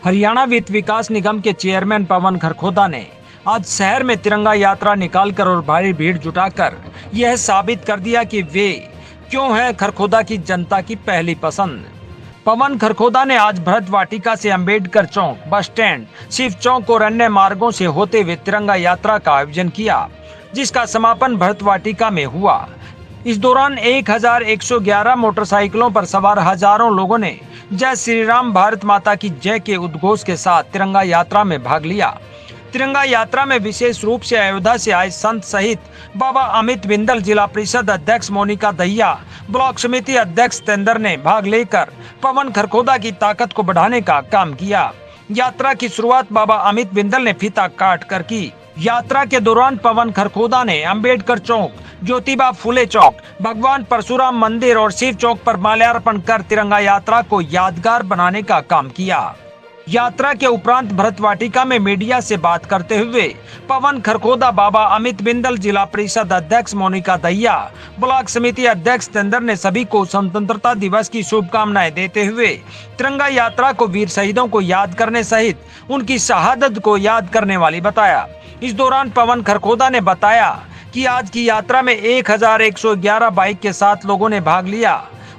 हरियाणा वित्त विकास निगम के चेयरमैन पवन खरखोदा ने आज शहर में तिरंगा यात्रा निकालकर और भारी भीड़ जुटाकर यह साबित कर दिया कि वे क्यों हैं खरखोदा की जनता की पहली पसंद। पवन खरखोदा ने आज भरत वाटिका से अंबेडकर चौक, बस स्टैंड, शिव चौक और अन्य मार्गों से होते हुए तिरंगा यात्रा का आयोजन किया, जिसका समापन भरत वाटिका में हुआ। इस दौरान 1111 मोटरसाइकिलों पर सवार हजारों लोगों ने जय श्री राम भारत माता की जय के उद्घोष के साथ तिरंगा यात्रा में भाग लिया। तिरंगा यात्रा में विशेष रूप से अयोध्या से आए संत सहित बाबा अमित बिंदल, जिला परिषद अध्यक्ष मोनिका दहिया, ब्लॉक समिति अध्यक्ष तेंदर ने भाग लेकर पवन खरखोदा की ताकत को बढ़ाने का काम किया। यात्रा की शुरुआत बाबा अमित बिंदल ने फीता काट कर की। यात्रा के दौरान पवन खरखोदा ने अंबेडकर चौक, ज्योतिबा फुले चौक, भगवान परशुराम मंदिर और शिव चौक पर माल्यार्पण कर तिरंगा यात्रा को यादगार बनाने का काम किया। यात्रा के उपरांत भरत वाटिका में मीडिया से बात करते हुए पवन खरखोदा, बाबा अमित बिंदल, जिला परिषद अध्यक्ष मोनिका दहिया, ब्लॉक समिति अध्यक्ष तेंदर ने सभी को स्वतंत्रता दिवस की शुभकामनाएं देते हुए तिरंगा यात्रा को वीर शहीदों को याद करने सहित उनकी शहादत को याद करने वाली बताया। इस दौरान पवन खरखोदा ने बताया कि आज की यात्रा में 1111 बाइक के साथ लोगों ने भाग लिया।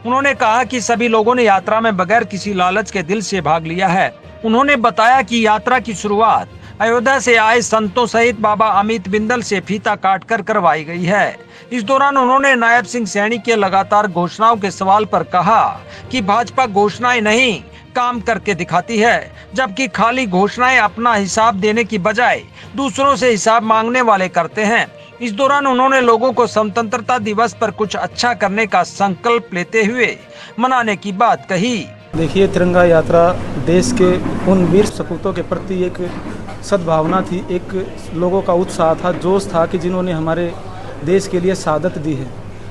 उन्होंने कहा कि सभी लोगों ने यात्रा में बगैर किसी लालच के दिल से भाग लिया है। उन्होंने बताया कि यात्रा की शुरुआत अयोध्या से आए संतों सहित बाबा अमित बिंदल से फीता काटकर करवाई गई है। इस दौरान उन्होंने नायब सिंह सैनी के लगातार घोषणाओं के सवाल पर कहा कि भाजपा घोषणाएं नहीं, काम करके दिखाती है, जबकि खाली घोषणाएं अपना हिसाब देने की बजाय दूसरों से हिसाब मांगने वाले करते हैं। इस दौरान उन्होंने लोगों को स्वतंत्रता दिवस पर कुछ अच्छा करने का संकल्प लेते हुए मनाने की बात कही। देखिए, तिरंगा यात्रा देश के उन वीर सपूतों के प्रति एक सद्भावना थी, एक लोगों का उत्साह था, जोश था कि जिन्होंने हमारे देश के लिए शहादत दी है।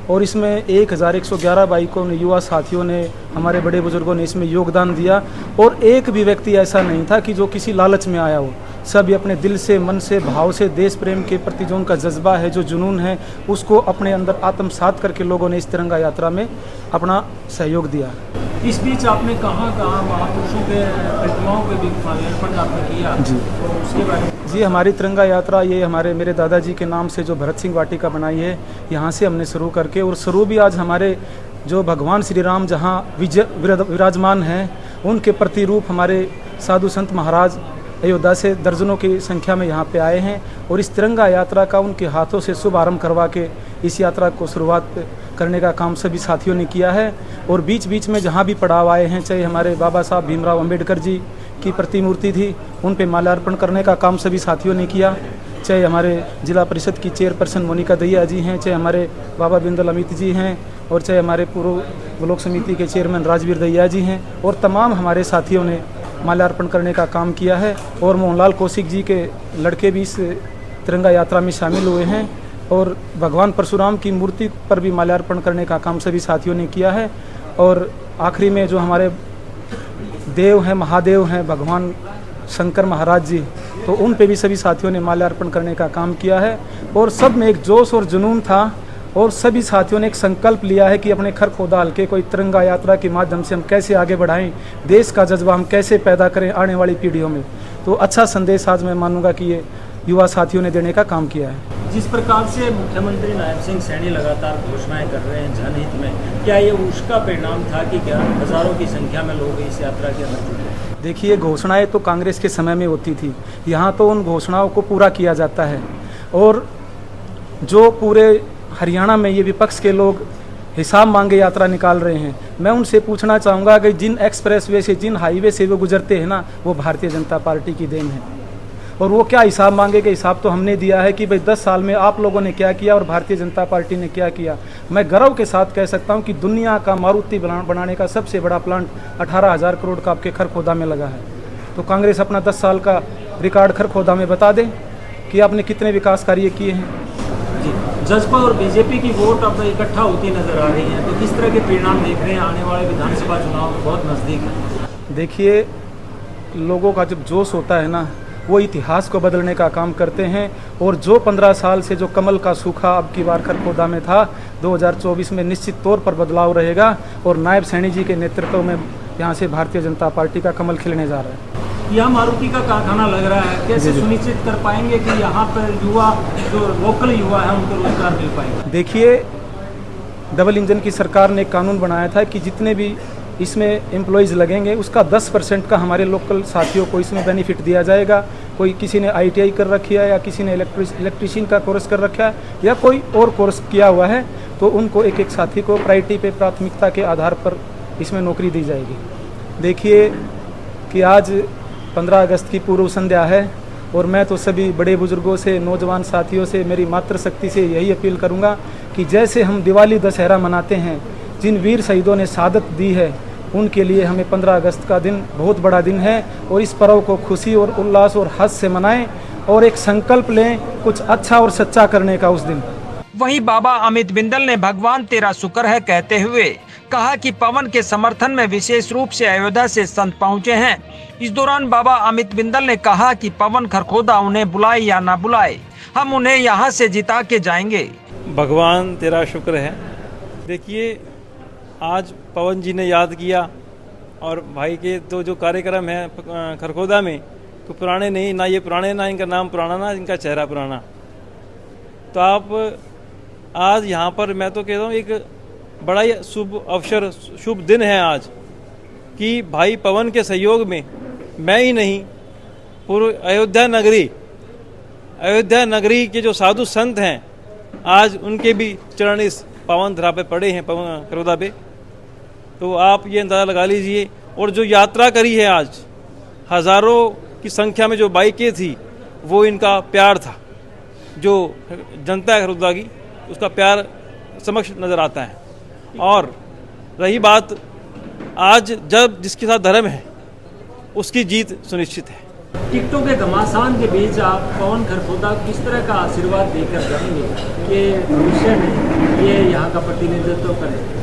और इसमें 1111 बाइकों ने, युवा साथियों ने, हमारे बड़े बुजुर्गों ने इसमें योगदान दिया। और एक भी व्यक्ति ऐसा नहीं था कि जो किसी लालच में आया हो। सभी अपने दिल से, मन से, भाव से, देश प्रेम के प्रति जो उनका जज्बा है, जो जुनून है, उसको अपने अंदर आत्मसात करके लोगों ने इस तिरंगा यात्रा में अपना सहयोग दिया। इस बीच आपने कहाँ महापुरुषों के प्रतिमाओं के भी माल्यार्पण आपने किया जी, तो उसके बारे में जी, हमारी तिरंगा यात्रा ये मेरे दादाजी के नाम से जो भरत सिंह वाटिका बनाई है, यहाँ से हमने शुरू करके, और शुरू भी आज हमारे जो भगवान श्री राम जहाँ विराजमान हैं, उनके प्रतिरूप हमारे साधु संत महाराज अयोध्या से दर्जनों की संख्या में यहाँ पे आए हैं। और इस तिरंगा यात्रा का उनके हाथों से शुभ आरंभ करवा के इस यात्रा को शुरुआत करने का काम सभी साथियों ने किया है। और बीच बीच में जहाँ भी पड़ाव आए हैं, चाहे हमारे बाबा साहब भीमराव अंबेडकर जी की प्रतिमूर्ति थी, उन पे माल्यार्पण करने का काम सभी साथियों ने किया। चाहे हमारे जिला परिषद की चेयरपर्सन मोनिका दहिया जी हैं, चाहे हमारे बाबा बिंदल अमित जी हैं, और चाहे हमारे पूर्व ब्लॉक समिति के चेयरमैन राजवीर दहिया जी हैं, और तमाम हमारे साथियों ने माल्यार्पण करने का काम किया है। और मोहनलाल कौशिक जी के लड़के भी इस तिरंगा यात्रा में शामिल हुए हैं। और भगवान परशुराम की मूर्ति पर भी माल्यार्पण करने का काम सभी साथियों ने किया है। और आखिरी में जो हमारे देव हैं, महादेव हैं, भगवान शंकर महाराज जी, तो उन पे भी सभी साथियों ने माल्यार्पण करने का काम किया है। और सब में एक जोश और जुनून था, और सभी साथियों ने एक संकल्प लिया है कि अपने खरखोदा हल्के को तिरंगा यात्रा के माध्यम से हम कैसे आगे बढ़ाएं, देश का जज्बा हम कैसे पैदा करें आने वाली पीढ़ियों में। तो अच्छा संदेश आज मैं मानूंगा कि ये युवा साथियों ने देने का काम किया है। जिस प्रकार से मुख्यमंत्री नायब सिंह सैनी लगातार घोषणाएं कर रहे हैं जनहित में, क्या ये उसका परिणाम था कि हजारों की संख्या में लोग इस यात्रा के अंदर जुटे? देखिए, घोषणाएं तो कांग्रेस के समय में होती थी, यहाँ तो उन घोषणाओं को पूरा किया जाता है। और जो पूरे हरियाणा में ये विपक्ष के लोग हिसाब मांगे यात्रा निकाल रहे हैं, मैं उनसे पूछना चाहूँगा कि जिन एक्सप्रेसवे से, जिन हाईवे से वो गुजरते हैं ना, वो भारतीय जनता पार्टी की देन है। और वो क्या हिसाब मांगे कि हिसाब तो हमने दिया है कि भाई 10 साल में आप लोगों ने क्या किया और भारतीय जनता पार्टी ने क्या किया। मैं गर्व के साथ कह सकता हूँ कि दुनिया का मारुति बनाने का सबसे बड़ा प्लांट 18,000 करोड़ का आपके खरखोदा में लगा है। तो कांग्रेस अपना 10 साल का रिकॉर्ड खरखोदा में बता दे कि आपने कितने विकास कार्य किए हैं। जसपा और बीजेपी की वोट अब इकट्ठा होती नजर आ रही है, तो किस तरह के परिणाम देख रहे हैं आने वाले विधानसभा चुनाव बहुत नजदीक है? देखिए, लोगों का जब जोश होता है ना, वो इतिहास को बदलने का काम करते हैं। और जो 15 साल से जो कमल का सूखा अब की बार खरखोदा में था, 2024 में निश्चित तौर पर बदलाव रहेगा। और नायब सैनी जी के नेतृत्व में यहाँ से भारतीय जनता पार्टी का कमल खिलने जा रहा है। यह मारुति का कारखाना लग रहा है, कैसे सुनिश्चित कर पाएंगे कि यहाँ पर युवा जो लोकल युवा है उनको रोजगार मिल पाएगा? देखिए, डबल इंजन की सरकार ने एक कानून बनाया था कि जितने भी इसमें एम्प्लॉयज़ लगेंगे उसका 10% का हमारे लोकल साथियों को इसमें बेनिफिट दिया जाएगा। कोई किसी ने ITI कर रखी है या किसी ने इलेक्ट्रीशियन का कोर्स कर रखा है या कोई और कोर्स किया हुआ है, तो उनको एक एक साथी को प्रायोरिटी पे प्राथमिकता के आधार पर इसमें नौकरी दी जाएगी। देखिए कि आज 15 अगस्त की पूर्व संध्या है और मैं तो सभी बड़े बुजुर्गों से, नौजवान साथियों से, मेरी मातृशक्ति से यही अपील करूंगा कि जैसे हम दिवाली दशहरा मनाते हैं, जिन वीर शहीदों ने शहादत दी है उनके लिए हमें 15 अगस्त का दिन बहुत बड़ा दिन है और इस पर्व को खुशी और उल्लास और हर्ष से मनाएं और एक संकल्प लें कुछ अच्छा और सच्चा करने का उस दिन। वहीं बाबा अमित बिंदल ने भगवान तेरा शुक्र है कहते हुए कहा कि पवन के समर्थन में विशेष रूप से अयोध्या से संत पहुंचे हैं। इस दौरान बाबा अमित बिंदल ने कहा कि पवन खरखोदा उन्हें बुलाए या ना बुलाए, हम उन्हें यहाँ से जिता के जाएंगे। भगवान तेरा शुक्र है। देखिए, आज पवन जी ने याद किया और भाई के तो जो कार्यक्रम है खरखोदा में, तो पुराने नहीं, ना ये पुराने, ना इनका नाम पुराना, ना इनका चेहरा पुराना। तो आप आज यहाँ पर, मैं तो कहता हूँ एक बड़ा ही शुभ अवसर, शुभ दिन है आज कि भाई पवन के सहयोग में मैं ही नहीं, पूरे अयोध्या नगरी के जो साधु संत हैं, आज उनके भी चरण इस पावन धरा पे पड़े हैं, पवन खरखोदा पे। तो आप ये अंदाज़ा लगा लीजिए। और जो यात्रा करी है आज, हज़ारों की संख्या में जो बाइकें थी, वो इनका प्यार था। जो जनता है खरखोदा की, उसका प्यार समक्ष नज़र आता है। और रही बात, आज जब जिसके साथ धर्म है उसकी जीत सुनिश्चित है। टिकटों के घमासान के बीच आप पवन खरखोदा किस तरह का आशीर्वाद देकर जाएंगे कि भविष्य में ये यहाँ का प्रतिनिधित्व करें?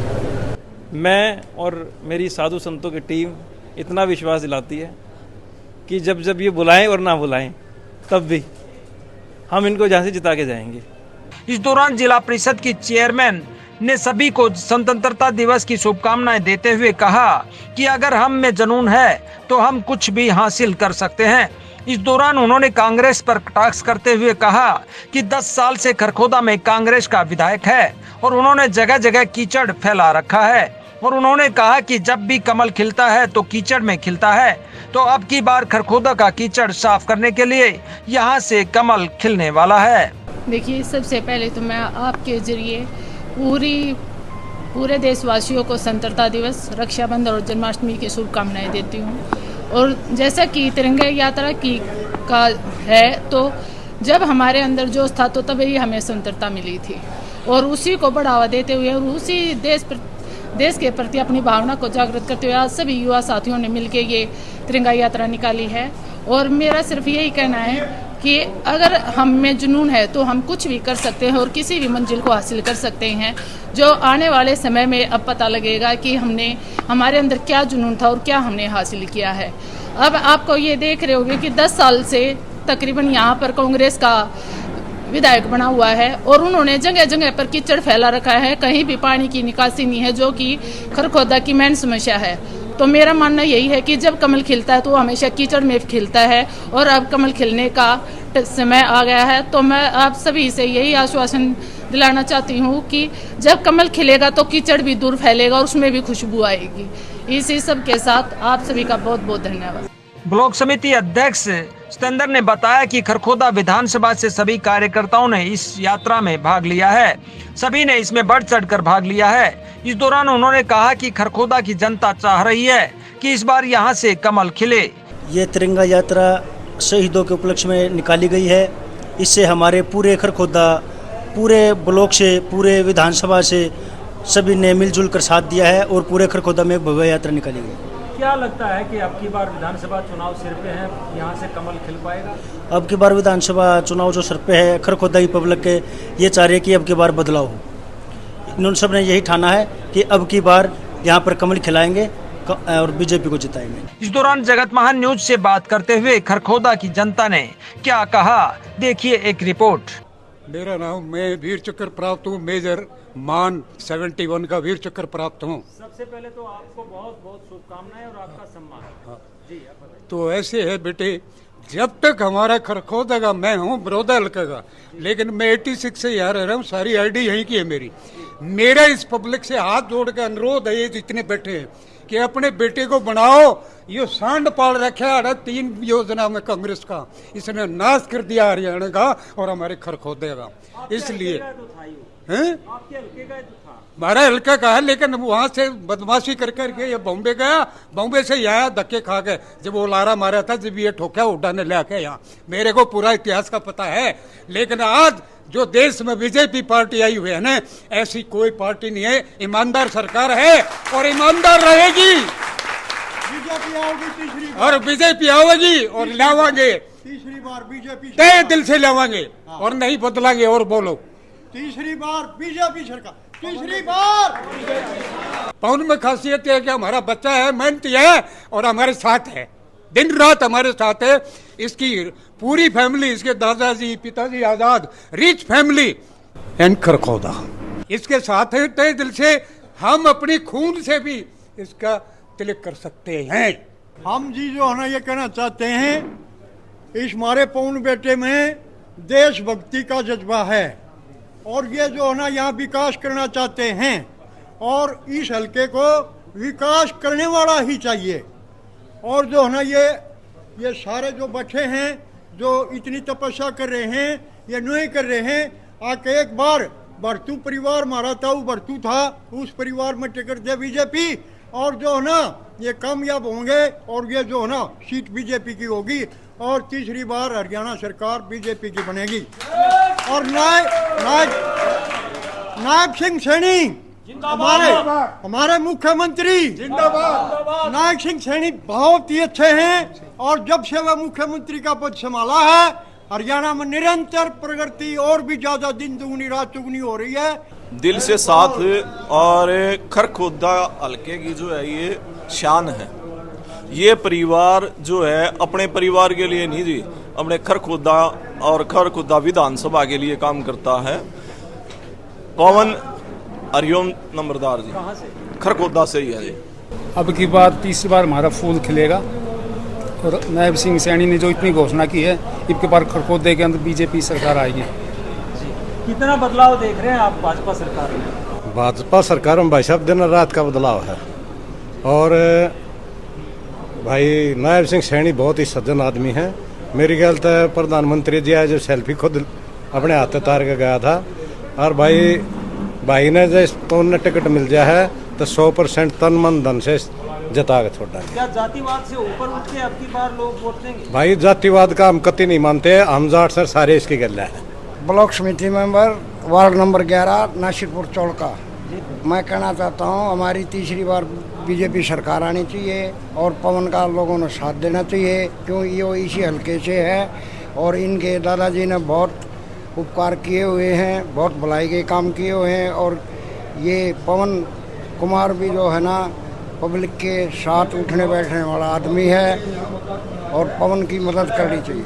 मैं और मेरी साधु संतों की टीम इतना विश्वास दिलाती है कि जब जब ये बुलाएं और ना बुलाएं, तब भी हम इनको यहाँ से जिता के जाएंगे। इस दौरान जिला परिषद की चेयरमैन ने सभी को स्वतंत्रता दिवस की शुभकामनाएं देते हुए कहा कि अगर हम में जुनून है तो हम कुछ भी हासिल कर सकते हैं। इस दौरान उन्होंने कांग्रेस पर कटाक्ष करते हुए कहा कि 10 साल से खरखोदा में कांग्रेस का विधायक है और उन्होंने जगह जगह कीचड़ फैला रखा है। और उन्होंने कहा कि जब भी कमल खिलता है तो कीचड़ में खिलता है, तो अब की बार खरखोदा का कीचड़ साफ करने के लिए यहाँ से कमल खिलने वाला है। देखिए, सबसे पहले तो मैं आपके जरिए पूरे देशवासियों को स्वतंत्रता दिवस, रक्षाबंधन और जन्माष्टमी की शुभकामनाएं देती हूँ। और जैसा कि तिरंगा यात्रा का है, तो जब हमारे अंदर जोश था तो तभी हमें स्वतंत्रता मिली थी और उसी को बढ़ावा देते हुए और उसी देश के प्रति अपनी भावना को जागृत करते हुए आज सभी युवा साथियों ने मिलकर ये तिरंगा यात्रा निकाली है। और मेरा सिर्फ यही कहना है कि अगर हम में जुनून है तो हम कुछ भी कर सकते हैं और किसी भी मंजिल को हासिल कर सकते हैं। जो आने वाले समय में अब पता लगेगा कि हमारे अंदर क्या जुनून था और क्या हमने हासिल किया है। अब आपको ये देख रहे होंगे कि 10 साल से तकरीबन यहाँ पर कांग्रेस का विधायक बना हुआ है और उन्होंने जगह जगह पर कीचड़ फैला रखा है, कहीं भी पानी की निकासी नहीं है, जो कि खरखोदा की मेन समस्या है। तो मेरा मानना यही है कि जब कमल खिलता है तो वो हमेशा कीचड़ में खिलता है और अब कमल खिलने का समय आ गया है। तो मैं आप सभी से यही आश्वासन दिलाना चाहती हूँ कि जब कमल खिलेगा तो कीचड़ भी दूर फैलेगा और उसमें भी खुशबू आएगी। इसी सब के साथ आप सभी का बहुत बहुत धन्यवाद। ब्लॉक समिति अध्यक्ष सिकंदर ने बताया कि खरखोदा विधानसभा से सभी कार्यकर्ताओं ने इस यात्रा में भाग लिया है, सभी ने इसमें बढ़ चढ़कर भाग लिया है। इस दौरान उन्होंने कहा कि खरखोदा की जनता चाह रही है कि इस बार यहां से कमल खिले। ये तिरंगा यात्रा शहीदों के उपलक्ष्य में निकाली गई है। इससे हमारे पूरे खरखोदा, पूरे ब्लॉक से, पूरे विधानसभा से सभी ने मिलजुल कर साथ दिया है और पूरे खरखोदा में भव्य यात्रा निकाली गई। क्या लगता है कि अब की बार विधानसभा चुनाव सिर पे है, यहाँ से कमल खिल पाएगा? अब की बार विधानसभा चुनाव जो सर पे है, खरखोदा की पब्लिक के ये चाह रही है कि अब की बार बदलाव हो। इन्होंने सब ने यही ठाना है कि अब की बार यहाँ पर कमल खिलाएंगे और बीजेपी को जिताएंगे। इस दौरान जगत महान न्यूज से बात करते हुए खरखोदा की जनता ने क्या कहा, देखिए एक रिपोर्ट। मेरा नाम, मैं वीर चक्र प्राप्त हूँ, मेजर मान 71 का वीर चक्र प्राप्त हूँ। सबसे पहले तो आपको बहुत बहुत शुभकामनाएं और आपका सम्मान। जी आप बताइए। तो ऐसे है बेटे, जब तक हमारा खरखोदा का, मैं हूँ बड़ौदा हल्का का, लेकिन मैं 86 से यहाँ रह रहा हूँ, सारी आईडी यहीं की है मेरी। मेरा इस पब्लिक से हाथ जोड़ के अनुरोध है, ये जितने बैठे हैं, कि अपने बेटे को बनाओ। ये सांड पाल रखा है 3 योजना में कांग्रेस का, इसने नाश कर दिया हरियाणा का और हमारे खरखोदे का। इसलिए हैं आपके हल्के का तो था, हमारा हल्का का है, लेकिन वहां से बदमाशी कर करके ये बॉम्बे गया, बॉम्बे से आया धक्के खा के, जब वो लारा मारा था, जब ये ठोका उड्डा ने लेके यहाँ। मेरे को पूरा इतिहास का पता है। लेकिन आज जो देश में बीजेपी पार्टी आई हुई है ना, ऐसी कोई पार्टी नहीं है। ईमानदार सरकार है और ईमानदार रहेगी। बीजेपी आओगी तीसरी और बीजेपी आवेगी और लावांगे, तीसरी बार बीजेपी तय दिल से लावांगे और नहीं बदलांगे। और बोलो, तीसरी बार बीजेपी सरकार, तीसरी बार। पवन में खासियत है कि हमारा बच्चा है, मेहनती है और हमारे साथ है, दिन रात हमारे साथ है। इसकी पूरी फैमिली, इसके दादाजी पिताजी आजाद, रिच फैमिली एंड खरखोदा इसके साथ है। तय दिल से हम अपनी खून से भी इसका तिलक कर सकते हैं। हम जी जो है ना ये कहना चाहते हैं, इस हमारे पवन बेटे में देशभक्ति का जज्बा है और ये जो है ना यहाँ विकास करना चाहते हैं और इस हल्के को विकास करने वाला ही चाहिए। और जो है ना ये सारे जो बैठे हैं, जो इतनी तपस्या कर रहे हैं, ये नहीं कर रहे हैं। आके एक बार बरतू परिवार मारा था, वो बरतू था, उस परिवार में टिकट दे बीजेपी और जो है ना ये कामयाब होंगे और ये जो है ना सीट बीजेपी की होगी और तीसरी बार हरियाणा सरकार बीजेपी की बनेगी। और नायब सिंह सैनी हमारे मुख्यमंत्री जिंदाबाद। नायब सिंह सैनी बहुत ही अच्छे हैं और जब से वह मुख्यमंत्री का पद संभाला है, हरियाणा में निरंतर प्रगति और भी ज्यादा दिन दुगनी रात चुगनी हो रही है। दिल से साथ और खरखोदा हल्के की जो है ये शान है। ये परिवार जो है अपने परिवार के लिए नहीं जी, अपने खरखोदा और खरखोदा विधानसभा के लिए काम करता है। पवन हरिओम नंबरदार जी खरखोदा से ही है जी। अब की बार तीसरी बार हमारा फूल खिलेगा और नायब सिंह सैनी ने जो इतनी घोषणा की है, इनके बार खरखोदे के अंदर बीजेपी सरकार आएगी। कितना बदलाव देख रहे हैं आप भाजपा सरकार में? भाजपा सरकार में भाई साहब दिन रात का बदलाव है और भाई नायब सिंह सैनी बहुत ही सज्जन आदमी है। मेरी ख्याल तो प्रधानमंत्री जी आज सेल्फी खुद अपने हाथ उतार के गया था और भाई ने जो उन्हें टिकट मिल जाए है तो 100% तन मन धन से जता के छोड़ा। क्या जातिवाद से ऊपर उठ के अब की बार लोग वोट देंगे? भाई जातिवाद का हम कतई नहीं मानते, हम जाट सर सारे इसकी गल्ला है। ब्लॉक समिति मेंबर वार्ड नंबर 11 नासिरपुर चौड़का। मैं कहना चाहता हूँ हमारी तीसरी बार बीजेपी सरकार आनी चाहिए और पवन का लोगों ने साथ देना चाहिए, क्यों ये इसी हल्के से है और इनके दादाजी ने बहुत उपकार किए हुए हैं, बहुत भलाई के काम किए हुए हैं और ये पवन कुमार भी जो है ना पब्लिक के साथ उठने बैठने वाला आदमी है और पवन की मदद करनी चाहिए।